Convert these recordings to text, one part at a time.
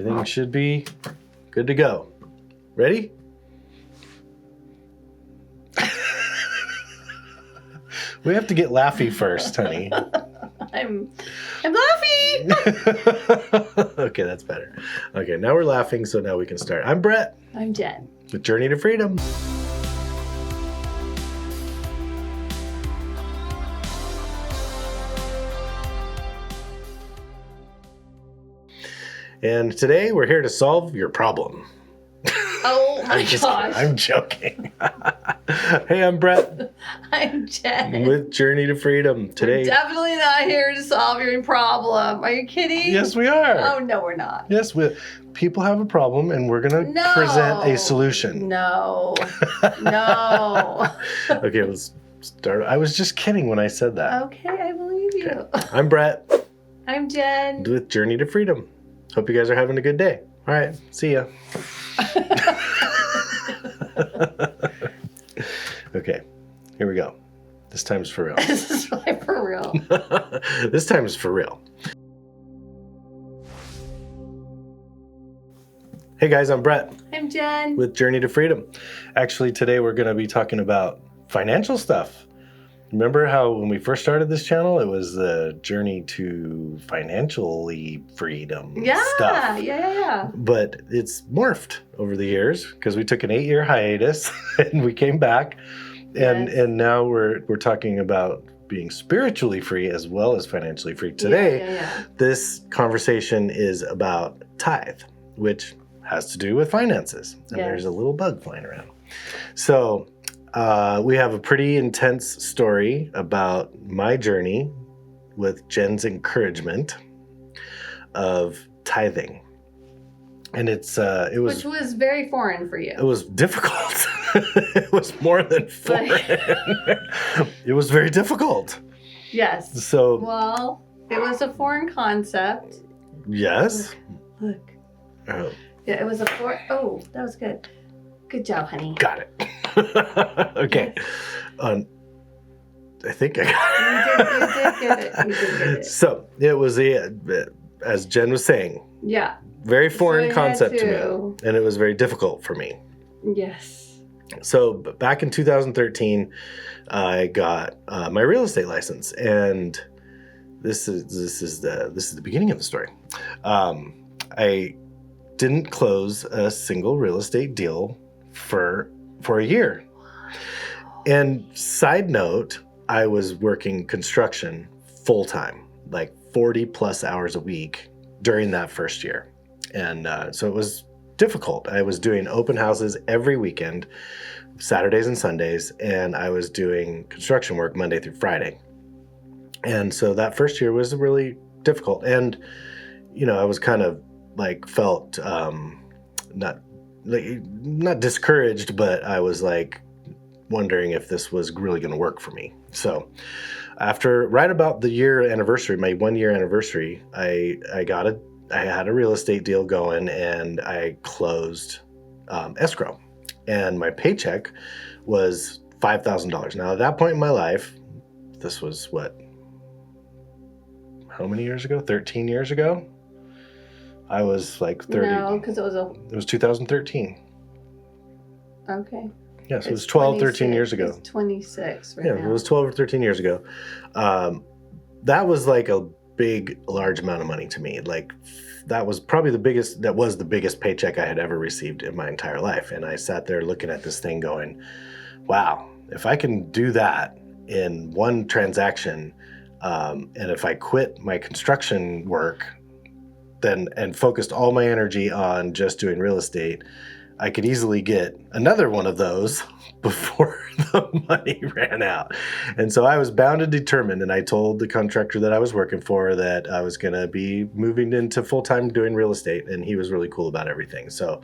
Everything should be good to go. Ready? We have to get laughy first, honey. I'm laughing. Okay, that's better. Okay, now we're laughing, so now we can start. I'm Brett. I'm Jen. With Journey to Freedom. And today we're here to solve your problem. Oh my gosh. I'm joking. Hey, I'm Brett. I'm Jen. With Journey to Freedom. Today. We're definitely not here to solve your problem. Are you kidding? Yes, we are. Oh, no, we're not. Yes, people have a problem and we're going to present a solution. No. No. Okay, let's start. I was just kidding when I said that. Okay, I believe you. Okay. I'm Brett. I'm Jen. With Journey to Freedom. Hope you guys are having a good day. All right, see ya. Okay, here we go. This time's for real. This is really for real. This time is for real. Hey guys, I'm Brett. I'm Jen. With Journey to Freedom. Actually, today we're going to be talking about financial stuff. Remember how when we first started this channel, it was the journey to financially freedom stuff. Yeah. But it's morphed over the years because we took an 8-year hiatus and we came back. And now we're talking about being spiritually free as well as financially free. Today, this conversation is about tithe, which has to do with finances. And there's a little bug flying around. So we have a pretty intense story about my journey with Jen's encouragement of tithing. And it was... Which was very foreign for you. It was difficult. It was more than foreign. It was very difficult. Yes. So... Well, it was a foreign concept. Yes. Look. Oh. Yeah, it was a foreign... Oh, that was good. Good job, honey. Got it. Okay. Yes. I think I got it. You did get it. So it was as Jen was saying. Yeah. Very foreign concept to me, and it was very difficult for me. Yes. So back in 2013, I got my real estate license, and this is the beginning of the story. I didn't close a single real estate deal for a year. And side note, I was working construction full time, like 40 plus hours a week during that first year. And so it was difficult. I was doing open houses every weekend, Saturdays and Sundays, and I was doing construction work Monday through Friday. And so that first year was really difficult. And, I was kind of like felt not discouraged, but I was like wondering if this was really going to work for me. So after right about the year anniversary, my 1-year anniversary, I had a real estate deal going, and I closed escrow, and my paycheck was $5,000. Now at that point in my life, this was how many years ago? 13 years ago? I was like 30. No, because it was 2013. Okay. Yes, it was 12, 13 years ago. It's 26 right now. Yeah, it was 12 or 13 years ago. That was like a large amount of money to me. Like that was probably the biggest paycheck I had ever received in my entire life. And I sat there looking at this thing going, wow, if I can do that in one transaction, and if I quit my construction work and focused all my energy on just doing real estate, I could easily get another one of those before the money ran out. And so I was bound and determined, and I told the contractor that I was working for that I was going to be moving into full-time doing real estate, and he was really cool about everything. So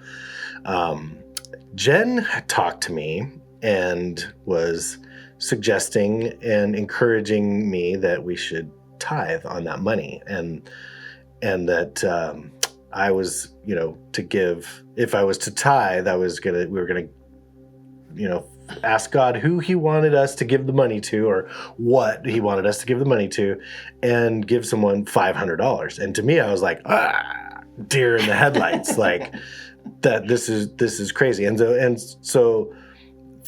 Jen talked to me and was suggesting and encouraging me that we should tithe on that money, and that I was, to give, if I was to tithe, we were gonna, ask God who he wanted us to give the money to, or what he wanted us to give the money to, and give someone $500. And to me, I was like, deer in the headlights, like that. This is crazy. And so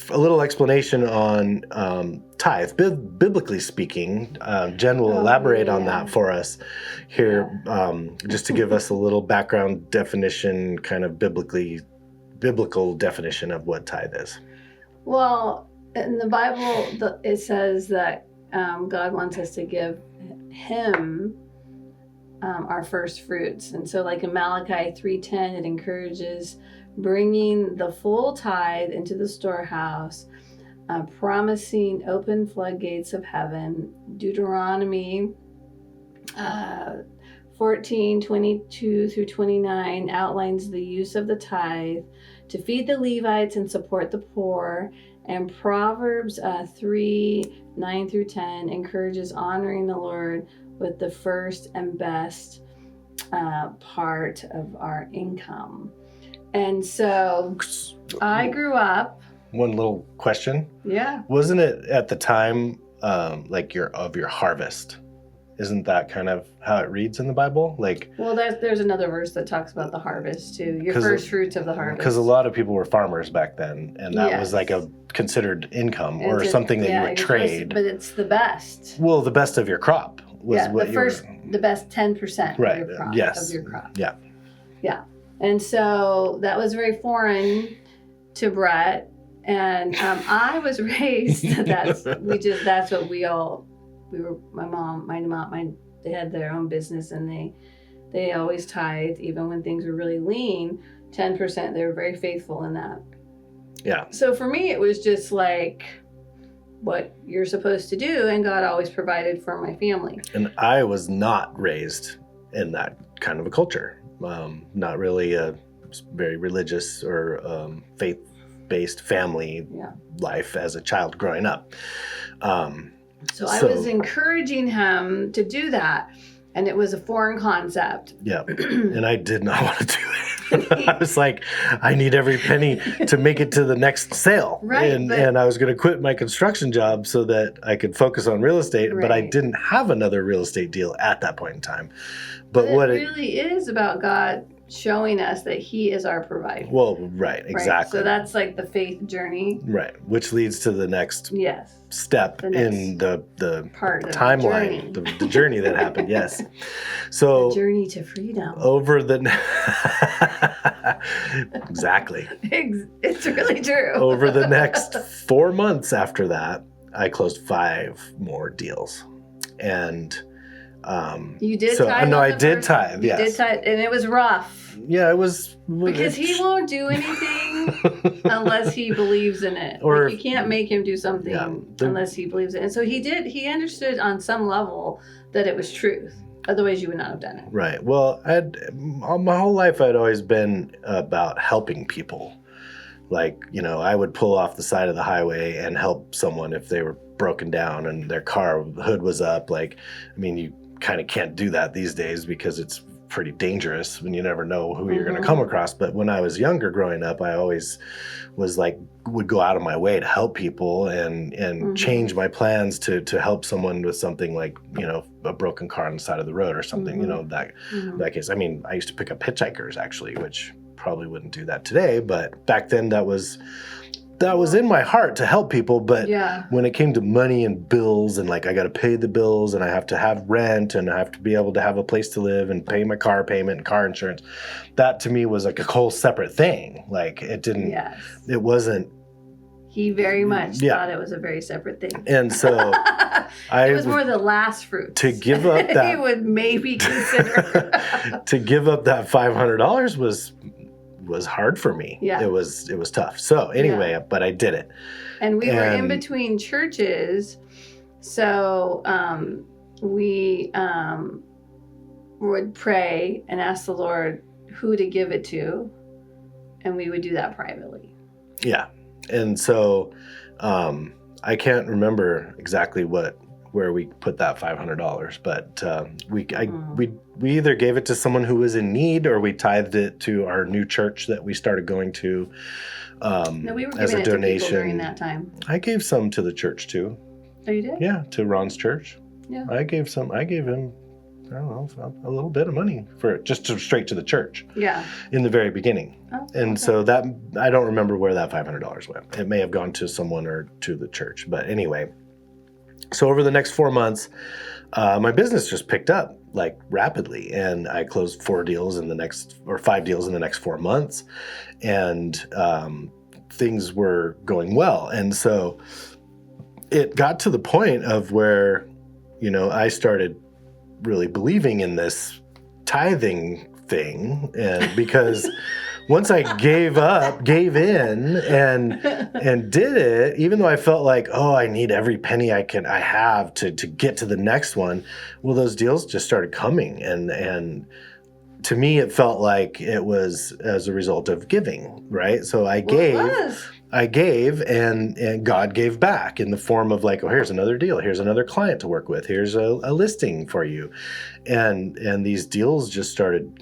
a little explanation on tithe, biblically speaking. Jen will elaborate on that for us here, just to give us a little background definition, kind of biblical definition of what tithe is. Well, in the Bible, it says that God wants us to give Him our first fruits. And so like in Malachi 3:10, it encourages bringing the full tithe into the storehouse, promising open floodgates of heaven. Deuteronomy 14:22 through 29 outlines the use of the tithe to feed the Levites and support the poor. And Proverbs 3:9 through 10 encourages honoring the Lord with the first and best part of our income. And so I grew up. One little question. Yeah. Wasn't it at the time like your harvest? Isn't that kind of how it reads in the Bible? Like, well, there's another verse that talks about the harvest too. Your first fruits of the harvest. Because a lot of people were farmers back then, and that was like a considered income or something that you would trade. But it's the best. Well, the best of your crop was what the best 10% of your crop. Yes. Of your crop. Yeah. Yeah. And so that was very foreign to Brett, and I was raised that's what we were. My mom, they had their own business, and they always tithed, even when things were really lean. 10%. They were very faithful in that. Yeah. So for me, it was just like what you're supposed to do, and God always provided for my family. And I was not raised in that kind of a culture. Not really a very religious or faith-based family life as a child growing up. So I was encouraging him to do that, and it was a foreign concept. Yeah, and I did not want to do it. I was like, I need every penny to make it to the next sale. Right. And I was going to quit my construction job so that I could focus on real estate, but I didn't have another real estate deal at that point in time. But what it really is about God showing us that He is our provider. Well, right, exactly. So that's like the faith journey. Right, which leads to the next step in the part of timeline, the journey that happened. Yes, so the journey to freedom. Over the exactly, it's really true. Over the next 4 months after that, I closed 5 more deals, and you did tithe. No, I did tithe. You did tithe, and it was rough. Yeah, it was because He won't do anything unless He believes in it. Or you can't make Him do something unless He believes in it. And so He did. He understood on some level that it was truth. Otherwise, you would not have done it. Right. Well, my whole life, I'd always been about helping people. Like, I would pull off the side of the highway and help someone if they were broken down and their car hood was up. Like, you kind of can't do that these days because it's pretty dangerous when you never know who you're going to come across. But when I was younger growing up, I always was like, would go out of my way to help people and change my plans to help someone with something like, a broken car on the side of the road or something, that case. I used to pick up hitchhikers actually, which probably wouldn't do that today, but back then that was in my heart to help people. But when it came to money and bills and like I got to pay the bills and I have to have rent and I have to be able to have a place to live and pay my car payment and car insurance, that to me was like a whole separate thing. Like it didn't, it wasn't. He very much thought it was a very separate thing. And so it was more the last fruit. To give up that. He would maybe consider. To give up that $500 was hard for me. Yeah. It was tough. So anyway, but I did it. And we were in between churches. So we would pray and ask the Lord who to give it to. And we would do that privately. Yeah. And so I can't remember exactly where we put that $500, but we either gave it to someone who was in need or we tithed it to our new church that we started going to no, we were as a giving it donation. To people during that time. I gave some to the church too. Oh, you did? Yeah, to Ron's church. Yeah. I gave him I don't know, a little bit of money for it, just straight to the church. Yeah. In the very beginning. Oh, and okay. so that, I don't remember where that $500 went. It may have gone to someone or to the church. But anyway, so over the next 4 months, my business just picked up like rapidly, and I closed 5 deals in the next 4 months, and things were going well. And so it got to the point of where, I started really believing in this tithing thing, and because once I gave in and did it, even though I felt like, oh, I need every penny I have to get to the next one, well, those deals just started coming, and to me, it felt like it was as a result of giving, right? So I gave, and God gave back in the form of like, oh, here's another deal, here's another client to work with, here's a listing for you, and these deals just started,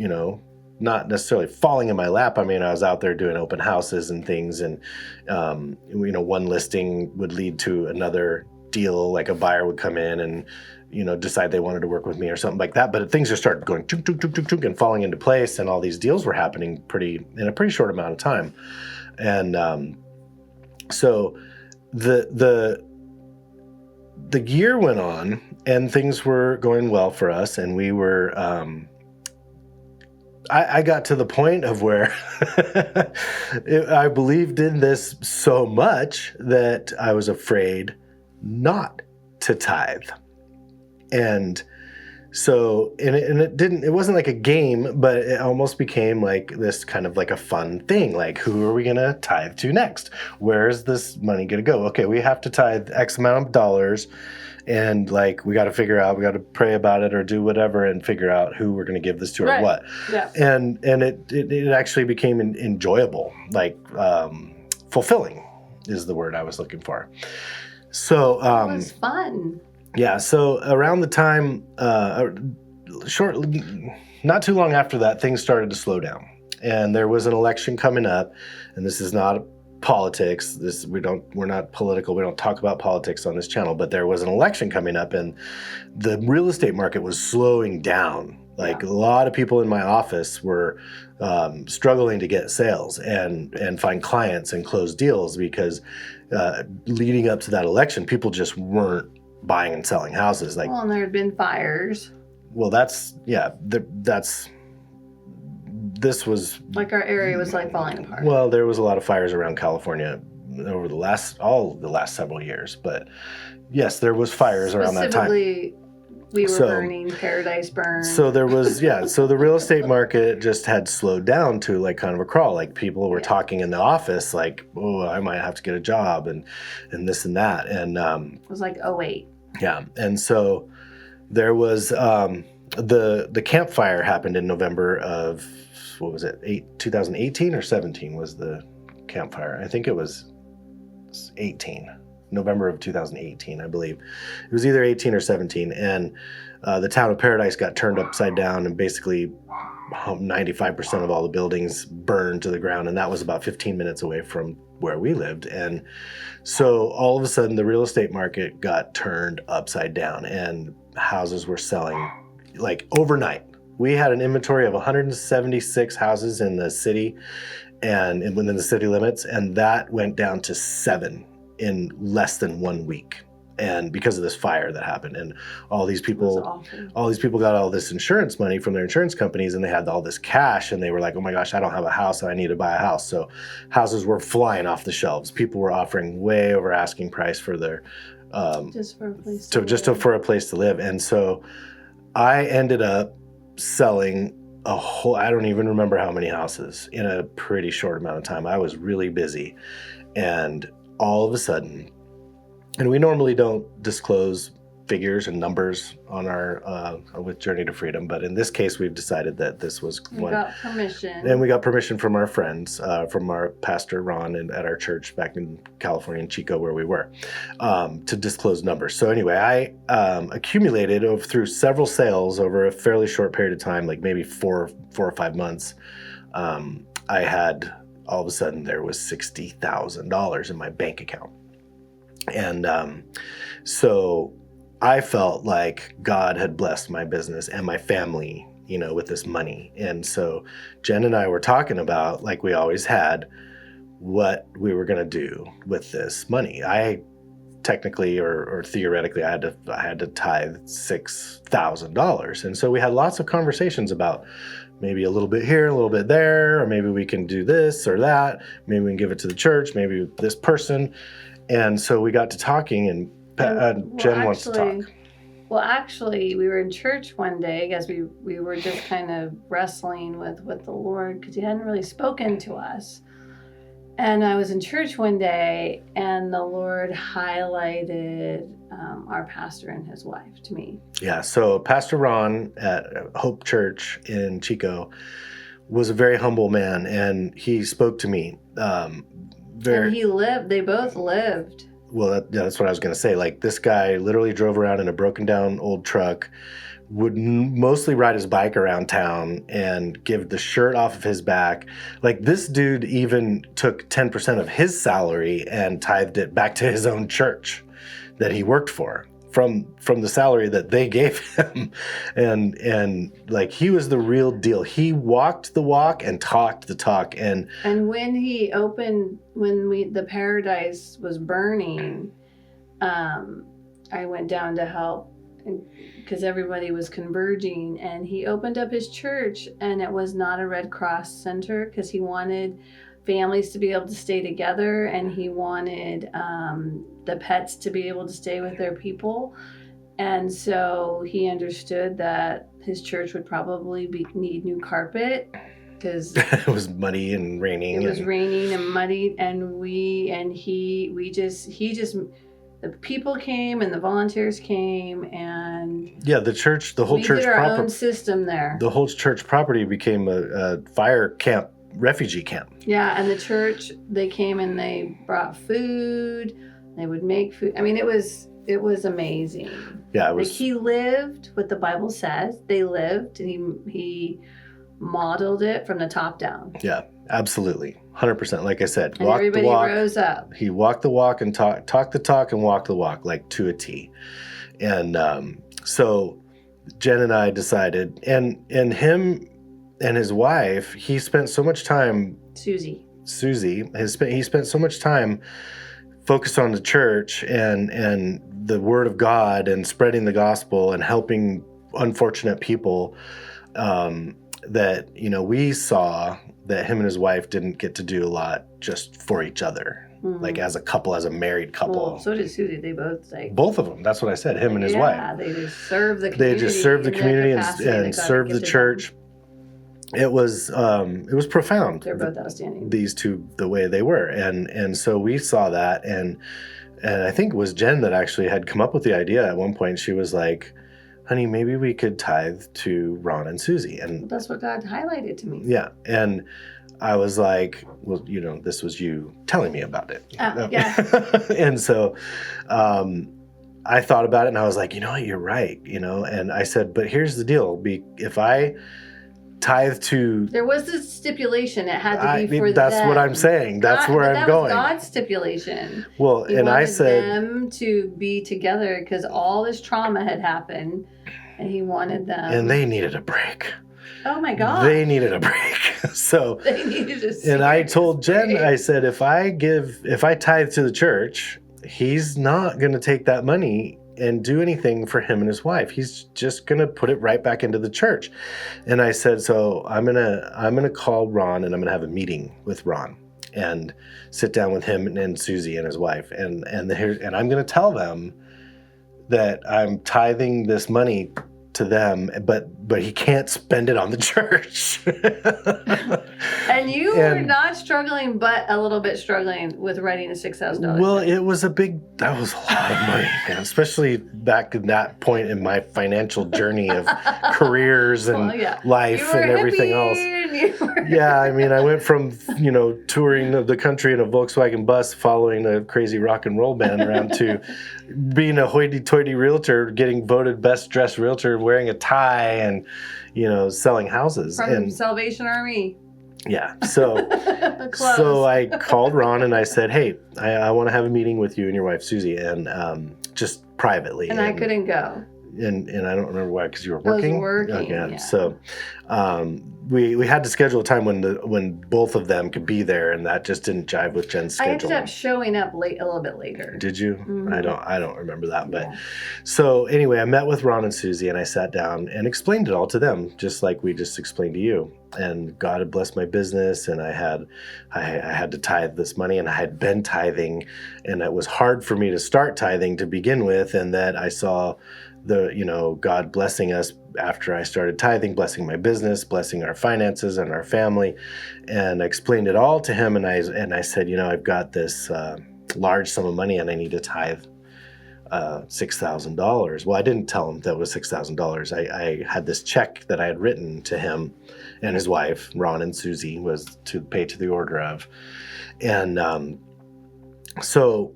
not necessarily falling in my lap. I mean, I was out there doing open houses and things, and one listing would lead to another deal, like a buyer would come in and decide they wanted to work with me or something like that. But things just started going tunk, tunk, tunk, tunk, tunk, and falling into place, and all these deals were happening in a pretty short amount of time. And so the year went on, and things were going well for us, and we were I got to the point of where I believed in this so much that I was afraid not to tithe. And so, it wasn't like a game, but it almost became like this kind of like a fun thing. Like, who are we going to tithe to next? Where is this money going to go? Okay, we have to tithe X amount of dollars, and like, we got to pray about it or do whatever and figure out who we're going to give this to or what. Yeah. And it actually became enjoyable, like fulfilling is the word I was looking for. So it was fun. Yeah, so around the time, not too long after that, things started to slow down, and there was an election coming up. And this is not politics. We're not political. We don't talk about politics on this channel. But there was an election coming up, and the real estate market was slowing down. Like, a lot of people in my office were struggling to get sales and find clients and close deals, because leading up to that election, people just weren't buying and selling houses. Like, well, and there had been fires. Well, this was like, our area was like falling apart. Well, there was a lot of fires around California over the last several years, but yes, there was fires around that time. We were burning, Paradise burned. So there was, so the real estate market just had slowed down to like kind of a crawl. Like, people were talking in the office like, oh, I might have to get a job and this and that. And it was like 2008. Yeah. And so there was the campfire happened in November of, what was it, 2018 or 17 was the campfire. I think it was 18. November of 2018, I believe. It was either 18 or 17, and the town of Paradise got turned upside down, and basically 95% of all the buildings burned to the ground, and that was about 15 minutes away from where we lived. And so all of a sudden, the real estate market got turned upside down, and houses were selling like overnight. We had an inventory of 176 houses in the city and within the city limits, and that went down to 7 in less than 1 week. And because of this fire that happened, and all these people got all this insurance money from their insurance companies, and they had all this cash, and they were like, oh my gosh, I don't have a house, and I need to buy a house. So houses were flying off the shelves. People were offering way over asking price for their just for a place to live. And so I ended up selling I don't even remember how many houses in a pretty short amount of time. I was really busy, and all of a sudden, and we normally don't disclose figures and numbers on our with Journey to Freedom, but in this case, we've decided that this was one. We got permission. And we got permission from our friends, from our pastor Ron, and at our church back in California, in Chico, where we were, to disclose numbers. So anyway, I accumulated through several sales over a fairly short period of time, like maybe 4 or 5 months. I had, all of a sudden, there was $60,000 in my bank account. And so I felt like God had blessed my business and my family, with this money. And so Jen and I were talking about, like we always had, what we were going to do with this money. I technically or theoretically I had to tithe $6,000. And so we had lots of conversations about maybe a little bit here, a little bit there, or maybe we can do this or that. Maybe we can give it to the church, maybe this person. And so we got to talking, and Jen wants to talk. Well, actually, we were in church one day. I guess we were just kind of wrestling with the Lord because he hadn't really spoken to us. And I was in church one day, and the Lord highlighted our pastor and his wife to me. Yeah, so Pastor Ron at Hope Church in Chico was a very humble man, and he spoke to me. And they both lived. Well, that's what I was going to say. Like, this guy literally drove around in a broken down old truck, would mostly ride his bike around town and give the shirt off of his back. Like, this dude even took 10% of his salary and tithed it back to his own church that he worked for from the salary that they gave him. And like, he was the real deal. He walked the walk and talked the talk. And when he opened, the paradise was burning, I went down to help because everybody was converging, and he opened up his church, and it was not a Red Cross center because he wanted families to be able to stay together, and he wanted the pets to be able to stay with their people. And so he understood that his church would probably need new carpet because it was muddy and raining. It was raining and muddy, and the people came and the volunteers came, and yeah, the whole church did our own system there. The whole church property became a fire camp, refugee camp. Yeah, and the church, they came and they brought food. They would make food. I mean, it was amazing. Yeah, it was. Like, he lived what the Bible says. They lived, and he modeled it from the top down. Yeah, absolutely. 100%. Like I said, and everybody rose up. He walked the walk and talked the talk and walked the walk, like to a T. And so Jen and I decided, and him and his wife, he spent so much time. Susie, he spent so much time focused on the church and the Word of God and spreading the gospel and helping unfortunate people, that, we saw that him and his wife didn't get to do a lot just for each other, like as a couple, as a married couple. Well, so did Susie. They both of them. That's what I said. Him and his wife. Yeah, they just served the community. They just served the community and served the church. It was profound. They're both outstanding. These two, the way they were, and so we saw that, and I think it was Jen that actually had come up with the idea at one point. She was like, honey, maybe we could tithe to Ron and Susie. And well, that's what God highlighted to me. Yeah. And I was like, well, this was you telling me about it. Yeah. And so I thought about it, and I was like, you're right. And I said, but here's the deal. If I tithe to... There was this stipulation. It had to be for that's them. what I'm saying. That's where I'm going. That was God's stipulation. Well, and I said... He wanted them to be together because all this trauma had happened, and he wanted them... And they needed a break. Oh my God. They needed a break. So... They needed a And I told Jen, I said, if I tithe to the church, he's not going to take that money and do anything for him and his wife. He's just going to put it right back into the church. And I said, so I'm going to call Ron, and I'm going to have a meeting with Ron and sit down with him and Susie and his wife. And I'm going to tell them that I'm tithing this money to them, but he can't spend it on the church. And you were not struggling, but a little bit struggling with writing a $6,000. Well, that was a lot of money, man, especially back at that point in my financial journey of careers and life and everything else. Yeah, I mean, I went from, touring the country in a Volkswagen bus following a crazy rock and roll band around to being a hoity-toity realtor, getting voted best dressed realtor, wearing a tie and, selling houses. From Salvation Army. Yeah. So I called Ron and I said, hey, I want to have a meeting with you and your wife, Susie, and just privately. And I couldn't go. And I don't remember why, because you were I was working. working, Okay. yeah. So we had to schedule a time when both of them could be there, and that just didn't jive with Jen's schedule. I ended up showing up a little bit later. Did you? Mm-hmm. I don't remember that. But so anyway, I met with Ron and Susie, and I sat down and explained it all to them, just like we just explained to you. And God had blessed my business, and I had to tithe this money, and I had been tithing, and it was hard for me to start tithing to begin with, and that I saw God blessing us after I started tithing, blessing my business, blessing our finances and our family. And I explained it all to him, and I said, I've got this large sum of money, and I need to tithe $6,000. Well, I didn't tell him that it was $6,000. I had this check that I had written to him and his wife, Ron and Susie, was to pay to the order of. And so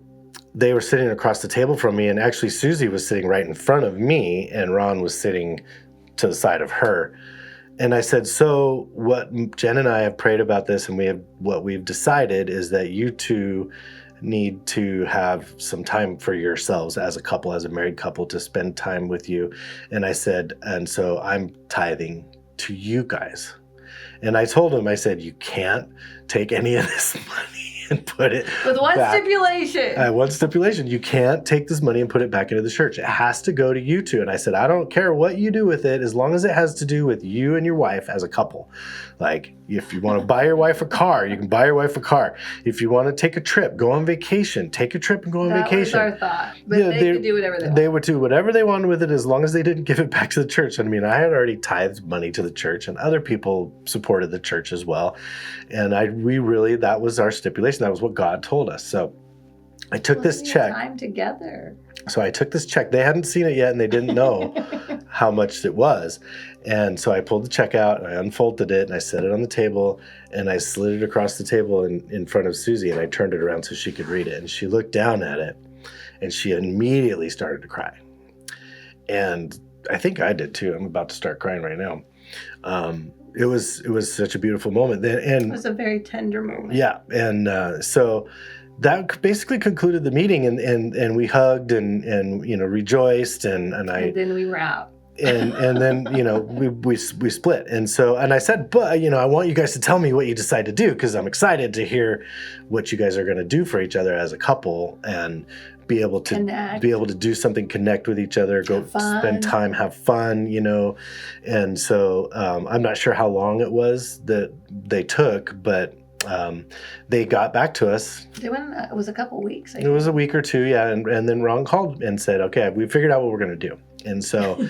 they were sitting across the table from me, and actually Susie was sitting right in front of me, and Ron was sitting to the side of her. And I said, so what Jen and I have prayed about this, and what we've decided is that you two need to have some time for yourselves as a couple, as a married couple, to spend time with you. And I said, and so I'm tithing to you guys. And I told him, I said, you can't take any of this money and put it with one back. stipulation. One stipulation. You can't take this money and put it back into the church. It has to go to you two. And I said, I don't care what you do with it, as long as it has to do with you and your wife as a couple. Like, if you want to buy your wife a car, you can buy your wife a car. If you want to take a trip, go on vacation, take a trip and go on vacation. That was our thought. But they could do whatever they want. They would do whatever they wanted with it, as long as they didn't give it back to the church. I mean, I had already tithed money to the church, and other people supported the church as well. And that was our stipulation. That was what God told us. So I took this check. Time together. So I took this check. They hadn't seen it yet, and they didn't know how much it was. And so I pulled the check out, and I unfolded it, and I set it on the table, and I slid it across the table in front of Susie, and I turned it around so she could read it. And she looked down at it, and she immediately started to cry. And I think I did too. I'm about to start crying right now. It was such a beautiful moment. And it was a very tender moment. Yeah. And so that basically concluded the meeting, and we hugged and rejoiced, and then we were out. and then we split. And I said, but I want you guys to tell me what you decide to do, because I'm excited to hear what you guys are going to do for each other as a couple, and be able to do something, connect with each other, go spend time, have fun, And so I'm not sure how long it was that they took, but they got back to us. It was a couple weeks. It was a week or two, yeah. And then Ron called and said, okay, we figured out what we're going to do. And so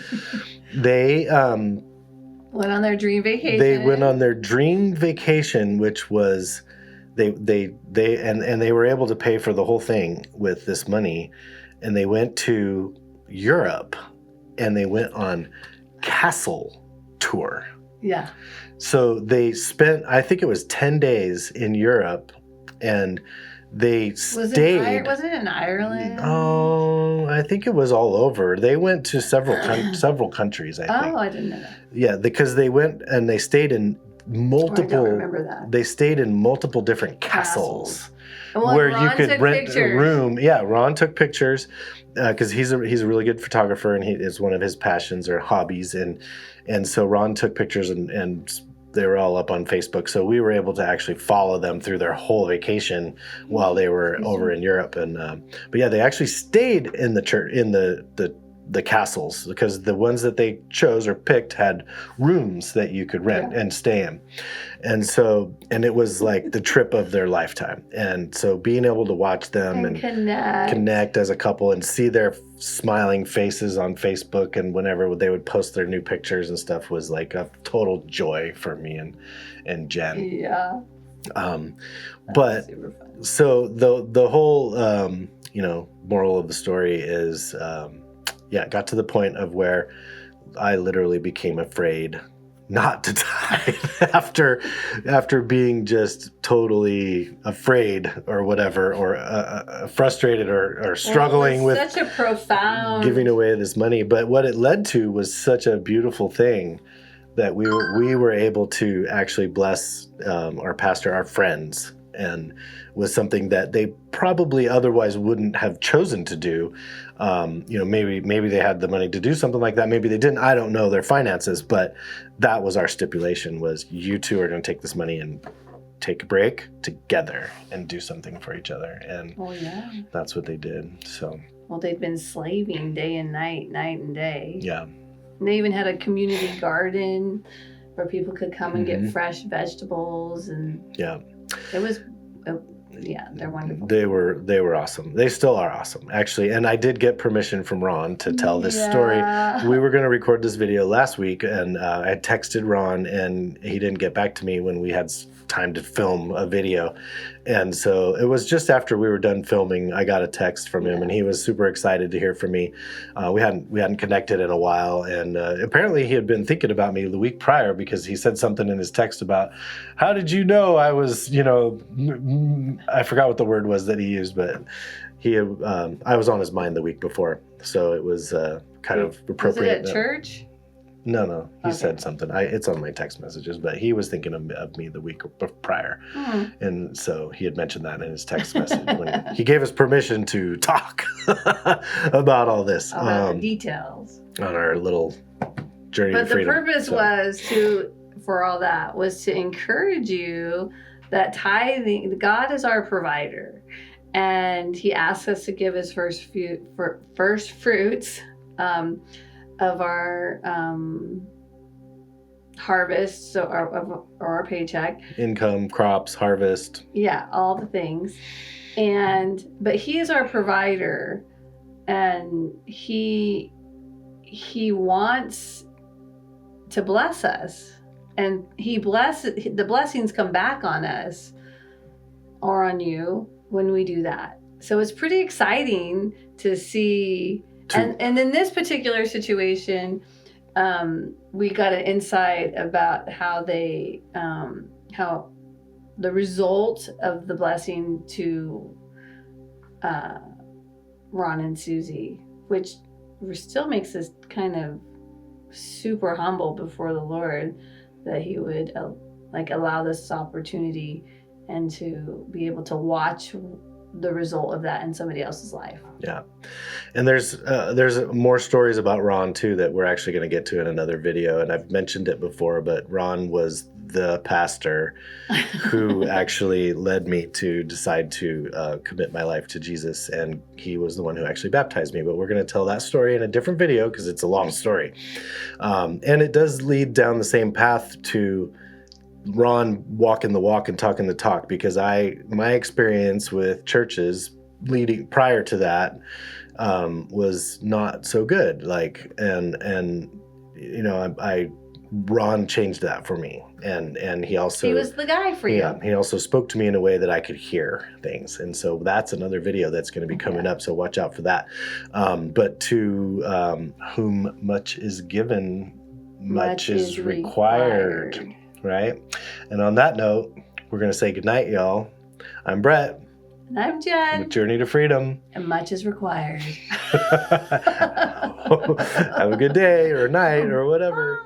they went on their dream vacation. They went on their dream vacation, which was they were able to pay for the whole thing with this money. And they went to Europe, and they went on castle tour. Yeah. So they spent, I think it was 10 days in Europe, and they stayed. Was it in Ireland? Oh, I think it was all over. They went to several countries, I think. Oh, I didn't know that. Yeah, because they went and they stayed in multiple. I don't remember that. They stayed in multiple different castles. Well, where Ron you could rent pictures. a room. Yeah, Ron took pictures because he's a really good photographer, and it's one of his passions or hobbies, and so Ron took pictures, and they were all up on Facebook. So we were able to actually follow them through their whole vacation while they were over in Europe. And but yeah, they actually stayed in the church, in the castles, because the ones that they chose or picked had rooms that you could rent and stay in. And so, and it was like the trip of their lifetime. And so being able to watch them and connect as a couple and see their smiling faces on Facebook, and whenever they would post their new pictures and stuff, was like a total joy for me and Jen. Yeah. But so the whole, moral of the story is, it got to the point of where I literally became afraid not to tithe after being just totally afraid or whatever, or frustrated or struggling with such a profound giving away this money. But what it led to was such a beautiful thing that we were able to actually bless our pastor, our friends, and was something that they probably otherwise wouldn't have chosen to do. Maybe they had the money to do something like that. Maybe they didn't. I don't know their finances, but that was our stipulation, was you two are going to take this money and take a break together and do something for each other. And that's what they did. So, well, they'd been slaving day and night and day. Yeah. And they even had a community garden where people could come and get fresh vegetables, and it was, they're wonderful. They were awesome. They still are awesome, actually. And I did get permission from Ron to tell this story. We were going to record this video last week, and I had texted Ron, and he didn't get back to me when we had time to film a video. And so it was just after we were done filming, I got a text from him, and he was super excited to hear from me. We hadn't connected in a while, and apparently he had been thinking about me the week prior, because he said something in his text about, how did you know I was, I forgot what the word was that he used, but I was on his mind the week before, so it was kind of appropriate. Was it at church? No. He said something. It's on my text messages, but he was thinking of me the week prior. And so he had mentioned that in his text message when he gave us permission to talk about all this. About the details. On our little journey to freedom. But the purpose was to encourage you that tithing, God is our provider. And he asks us to give his first fruits of our harvest, or our paycheck, income, crops, harvest, all the things. But he is our provider, and he wants to bless us, and the blessings come back on us or on you when we do that. So it's pretty exciting to see. And in this particular situation, we got an insight about how how the result of the blessing to Ron and Susie, which still makes us kind of super humble before the Lord, that he would allow this opportunity and to be able to watch the result of that in somebody else's life. Yeah. And there's more stories about Ron too that we're actually going to get to in another video. And I've mentioned it before, but Ron was the pastor who actually led me to decide to commit my life to Jesus. And he was the one who actually baptized me. But we're going to tell that story in a different video because it's a long story. And it does lead down the same path to Ron walking the walk and talking the talk, because my experience with churches leading prior to that was not so good. Ron changed that for me, and he was the guy for you. Yeah, he also spoke to me in a way that I could hear things, and so that's another video that's going to be coming up. So watch out for that. But to whom much is given, much is required. Right? And on that note, we're going to say goodnight, y'all. I'm Brett. And I'm Jen. With Journey to Freedom. And much is required. Have a good day or night or whatever.